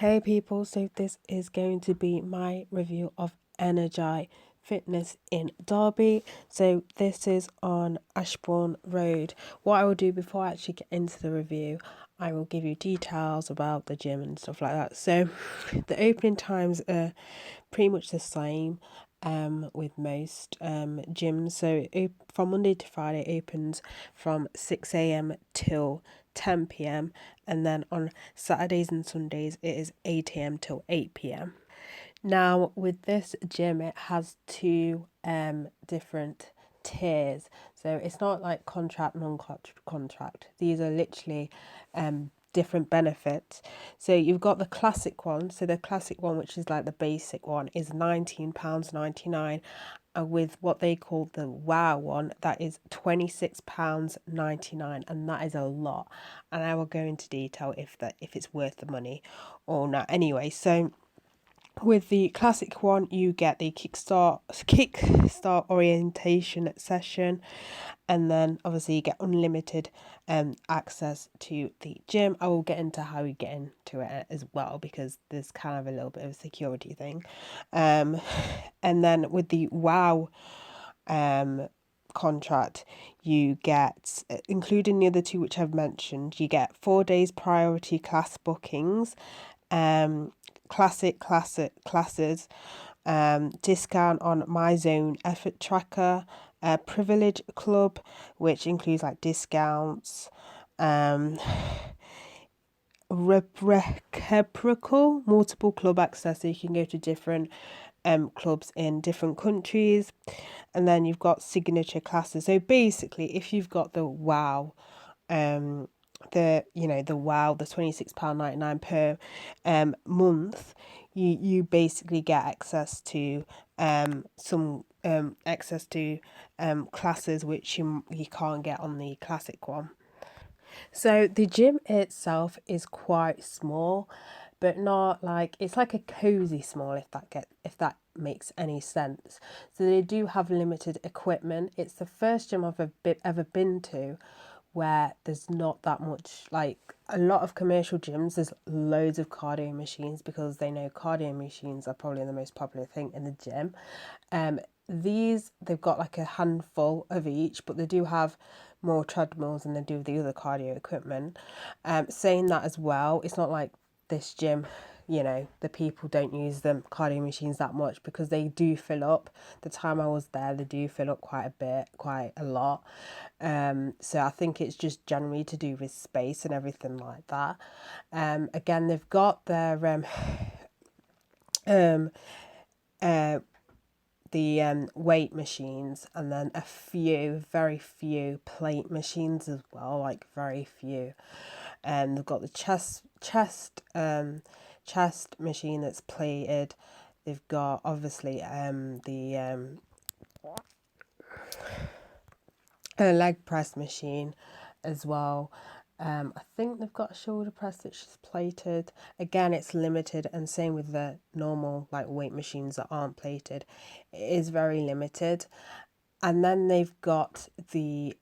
Hey people, so this is going to be my review of Energie Fitness in Derby. So this is on Ashbourne Road. What I will do before I actually get into the review, I will give you details about the gym and stuff like that. So the opening times are pretty much the same with most gyms. So from Monday to Friday it opens from 6 a.m. till 10 p.m. and then on Saturdays and Sundays it is 8 a.m. till 8 p.m. Now with this gym it has two different tiers. So it's not like contract, non-contract. These are literally different benefits. So you've got the classic one. So the classic one, which is like the basic one, is £19.99. And with what they call the wow one, that is £26.99, and that is a lot. And I will go into detail if it's worth the money or not. Anyway, so with the classic one, you get the kickstart orientation session, and then obviously you get unlimited access to the gym. I will get into how you get into it as well, because there's kind of a little bit of a security thing. And then with the wow contract, you get, including the other two which I've mentioned, you get 4 days priority class bookings, classic classes, discount on My Zone effort tracker, privilege club, which includes like discounts, reciprocal multiple club access, so you can go to different clubs in different countries. And then you've got signature classes. So basically, if you've got the wow, the £26.99 per month, you basically get access to some classes which you can't get on the classic one. So the gym itself is quite small, but not like, it's like a cozy small, if that makes any sense. So they do have limited equipment. It's the first gym I've ever been to where there's not that much. Like a lot of commercial gyms, there's loads of cardio machines because they know cardio machines are probably the most popular thing in the gym. They've got like a handful of each, but they do have more treadmills than they do the other cardio equipment. Saying that as well, it's not like this gym, the people don't use the cardio machines that much, because they do fill up. The time I was there, they do fill up quite a lot. So I think it's just generally to do with space and everything like that. Again, they've got their weight machines, and then very few plate machines as well, like very few. They've got the chest machine that's plated. They've got obviously the leg press machine as well. I think they've got a shoulder press which is plated. Again, it's limited, and same with the normal like weight machines that aren't plated. It is very limited. And then they've got the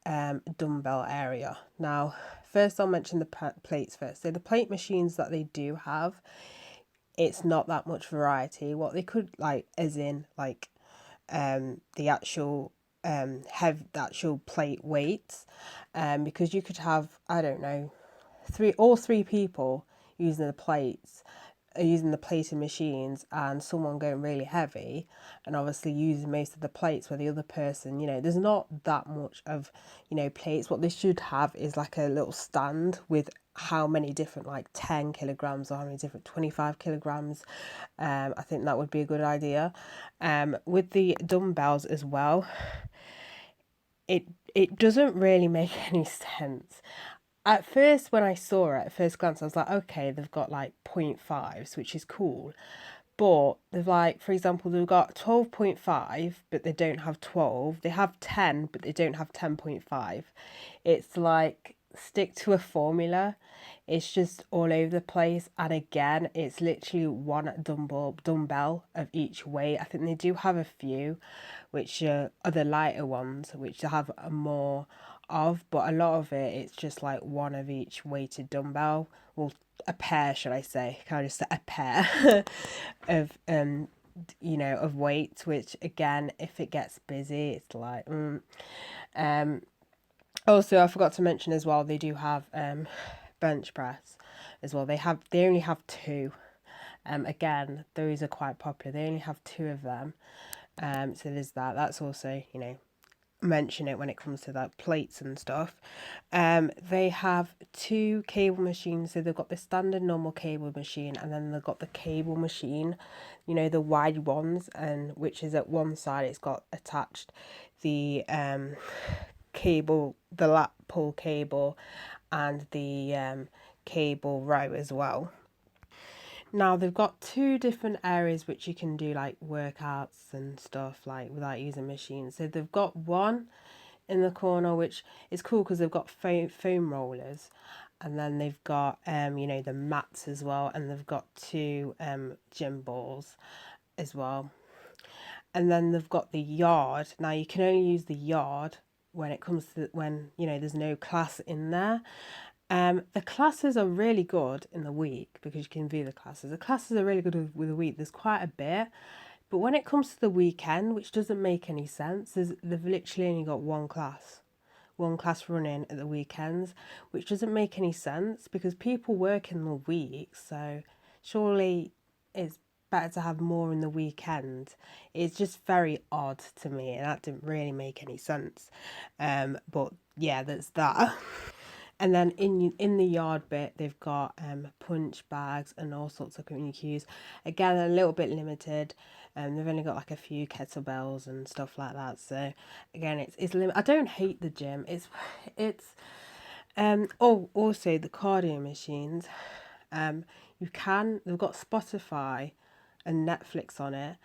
dumbbell area. Now, first I'll mention the plates first. So the plate machines that they do have, it's not that much variety. What they could like, as in like the actual have the actual plate weights, because you could have, I don't know, three people using the plates, using the plating machines, and someone going really heavy and obviously using most of the plates, where the other person, there's not that much of plates. What they should have is like a little stand with how many different, like 10 kilograms or how many different 25 kilograms. I think that would be a good idea. With the dumbbells as well, it doesn't really make any sense. At first, when I saw it at first glance, I was like, okay, they've got like 0.5s, which is cool. But they've like, for example, they've got 12.5, but they don't have 12. They have 10, but they don't have 10.5. It's like, stick to a formula. It's just all over the place. And again, it's literally one dumbbell of each weight. I think they do have a few, which are the lighter ones, which have more of, but a lot of it's just like one of each weighted dumbbell. Well, a pair, should I say? Can I just say a pair of of weights, which again, if it gets busy, it's like um also I forgot to mention as well, they do have bench press as well. They only have two. Again, those are quite popular. They only have two of them. So there's that. That's also, mention it when it comes to like plates and stuff. They have two cable machines. So they've got the standard normal cable machine, and then they've got the cable machine, the wide ones, and which is at one side. It's got attached the cable, the lap pull cable, and the cable row as well. Now they've got two different areas which you can do like workouts and stuff like without using machines. So they've got one in the corner which is cool because they've got foam rollers, and then they've got the mats as well, and they've got two gym balls as well. And then they've got the yard. Now you can only use the yard when it comes to when there's no class in there. The classes are really good in the week because you can view the classes. The classes are really good with the week. There's quite a bit. But when it comes to the weekend, which doesn't make any sense, they've literally only got one class running at the weekends, which doesn't make any sense because people work in the week. So surely it's better to have more in the weekend. It's just very odd to me, and that didn't really make any sense. But yeah, there's that. And then in the yard bit, they've got punch bags and all sorts of community cues. Again, a little bit limited. They've only got like a few kettlebells and stuff like that. So again, it's limited. I don't hate the gym. It's also the cardio machines. They've got Spotify and Netflix on it.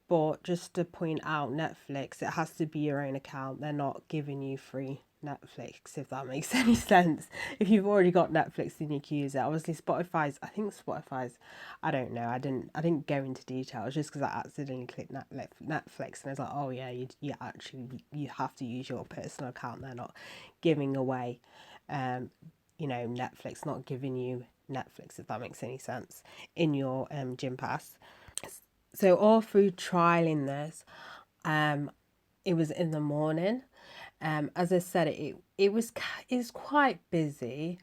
But just to point out, Netflix, it has to be your own account. They're not giving you free Netflix, if that makes any sense. If you've already got Netflix, then you can use it. Obviously, Spotify's, I don't know. I didn't go into details just because I accidentally clicked Netflix, and I was like, oh yeah, you have to use your personal account. They're not giving away, Netflix, not giving you Netflix, if that makes any sense, in your gym pass. So all through trialing this, it was in the morning. As I said, it was quite busy.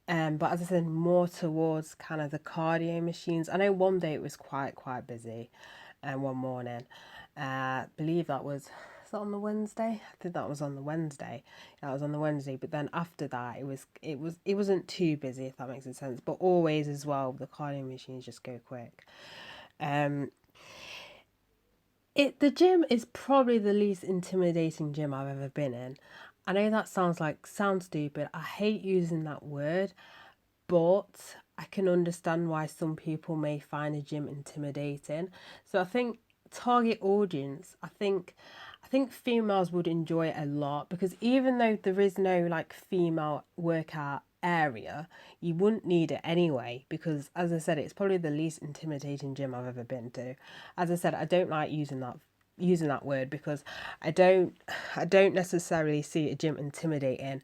But as I said, more towards kind of the cardio machines. I know one day it was quite busy, one morning. Believe that was on the Wednesday. I think that was on the Wednesday. That was on the Wednesday. But then after that, it wasn't too busy, if that makes any sense. But always as well, the cardio machines just go quick. The gym is probably the least intimidating gym I've ever been in. I know that sounds stupid. I hate using that word, but I can understand why some people may find a gym intimidating. So I think target audience, I think females would enjoy it a lot because even though there is no like female workout area, you wouldn't need it anyway because as I said, it's probably the least intimidating gym I've ever been to. As I said, I don't like using that word because I don't necessarily see a gym intimidating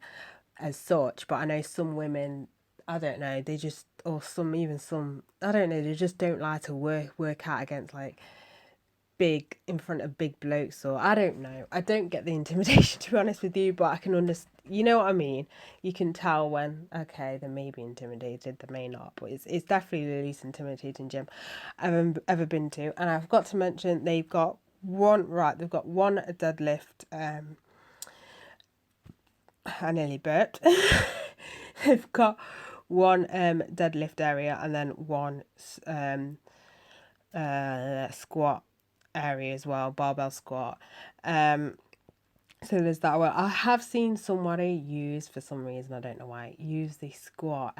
as such, but I know some women, I don't know, they just, or some, I don't know, they just don't like to work out against like big, in front of big blokes, or I don't know. I don't get the intimidation to be honest with you, but I can understand, you know what I mean? You can tell when, okay, they may be intimidated, they may not, but it's definitely the least intimidating gym I've ever been to. And I've got to mention, they've got one deadlift, I nearly burped. They've got one deadlift area and then one squat area as well, barbell squat. So there's that one. I have seen somebody use, for some reason, I don't know why, use the squat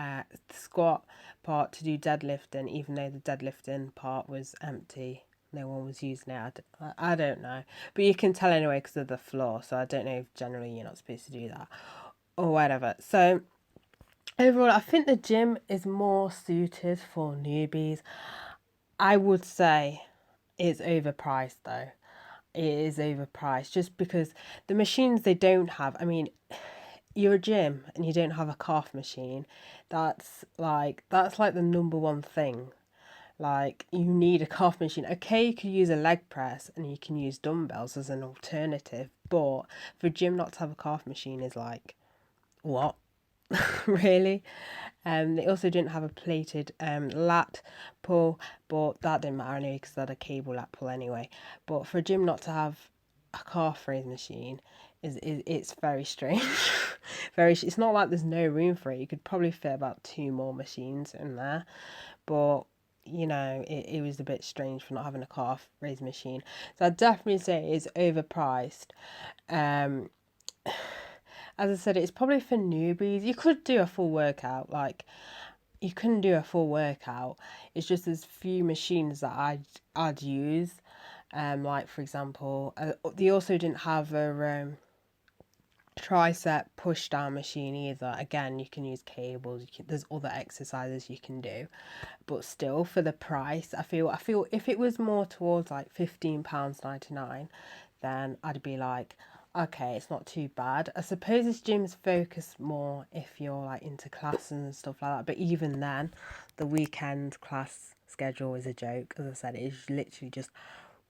part to do deadlifting, even though the deadlifting part was empty. No one was using it. I don't know. But you can tell anyway because of the floor. So I don't know if generally you're not supposed to do that or whatever. So overall, I think the gym is more suited for newbies. I would say it's overpriced though. It is overpriced just because the machines they don't have. I mean, you're a gym and you don't have a calf machine, that's like the number one thing. Like, you need a calf machine. Okay, you could use a leg press and you can use dumbbells as an alternative, but for a gym not to have a calf machine is like, what? Really? They also didn't have a plated lat pull, but that didn't matter anyway because they had a cable lat pull anyway. But for a gym not to have a calf raise machine is it's very strange. It's not like there's no room for it. You could probably fit about 2 more machines in there, but it was a bit strange for not having a calf raise machine. So I'd definitely say it's overpriced. Um, as I said, it's probably for newbies. You could do a full workout, like you couldn't do a full workout. It's just there's few machines that I'd use. Like for example, they also didn't have a tricep push down machine either. Again, you can use cables. There's other exercises you can do, but still for the price, I feel if it was more towards like £15.99, then I'd be like, okay, it's not too bad. I suppose this gym's focus more if you're like into classes and stuff like that. But even then, the weekend class schedule is a joke. As I said, it is literally just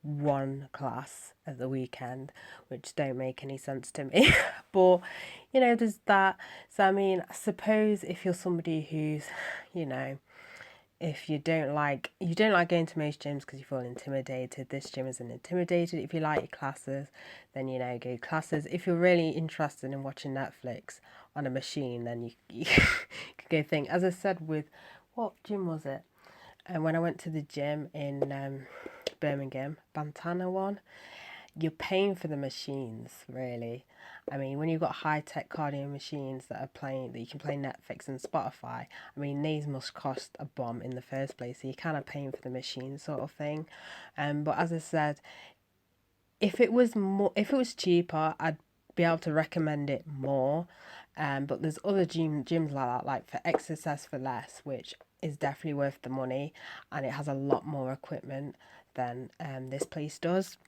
one class at the weekend, which don't make any sense to me. But there's that. So I mean, I suppose if you're somebody who's, if you don't like going to most gyms because you feel intimidated, this gym isn't intimidated. If you like your classes, then go classes. If you're really interested in watching Netflix on a machine, then you could go think. As I said, with what gym was it? And when I went to the gym in Birmingham, Bantana one, you're paying for the machines, really. I mean, when you've got high-tech cardio machines that you can play Netflix and Spotify, I mean, these must cost a bomb in the first place, so you're kind of paying for the machine sort of thing. But as I said, if it was cheaper, I'd be able to recommend it more. But there's other gyms like that, like for exercise for less, which is definitely worth the money, and it has a lot more equipment than this place does.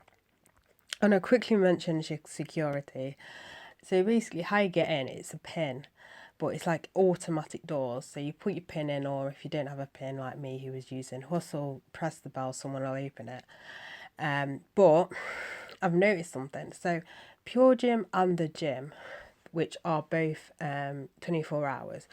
And I quickly mentioned security. So basically, how you get in, it's a pin, but it's like automatic doors. So you put your pin in, or if you don't have a pin, like me who was using Hustle, press the bell, someone will open it. But I've noticed something. So Pure Gym and the gym, which are both 24 hours,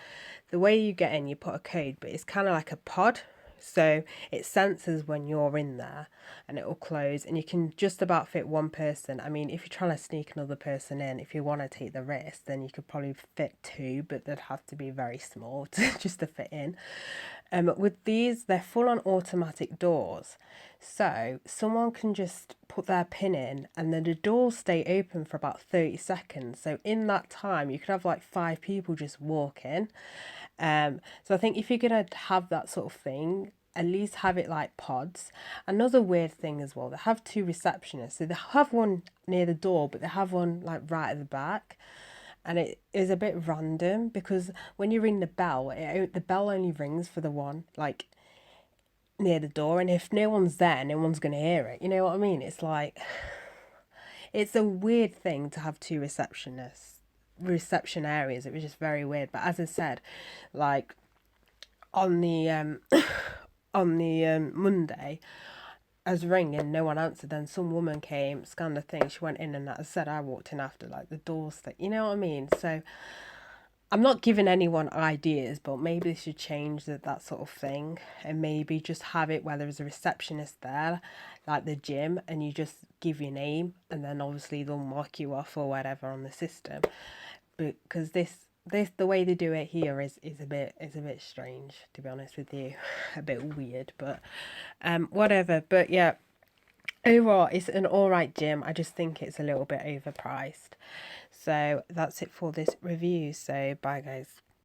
the way you get in, you put a code, but it's kind of like a pod. So it senses when you're in there and it will close, and you can just about fit one person. I mean, if you're trying to sneak another person in, if you want to take the risk, then you could probably fit 2, but they'd have to be very small just to fit in. With these, they're full on automatic doors. So someone can just put their pin in and then the doors stay open for about 30 seconds. So in that time, you could have like 5 people just walk in. So I think if you're going to have that sort of thing, at least have it like pods. Another weird thing as well, they have 2 receptionists. So they have one near the door, but they have one like right at the back. And it is a bit random because when you ring the bell, the bell only rings for the one like near the door. And if no one's there, no one's going to hear it. You know what I mean? It's like, it's a weird thing to have 2 reception areas. It was just very weird. But as I said, like on the Monday, I was ringing, no one answered. Then some woman came, scanned the thing, she went in, and as I said, I walked in after, like the doors thing. You know what I mean? So I'm not giving anyone ideas, but maybe they should change that sort of thing, and maybe just have it where there's a receptionist there, like the gym, and you just give your name, and then obviously they'll mark you off or whatever on the system. Because this the way they do it here is a bit strange, to be honest with you, a bit weird, but whatever. But yeah, overall it's an alright gym. I just think it's a little bit overpriced. So that's it for this review. So bye guys.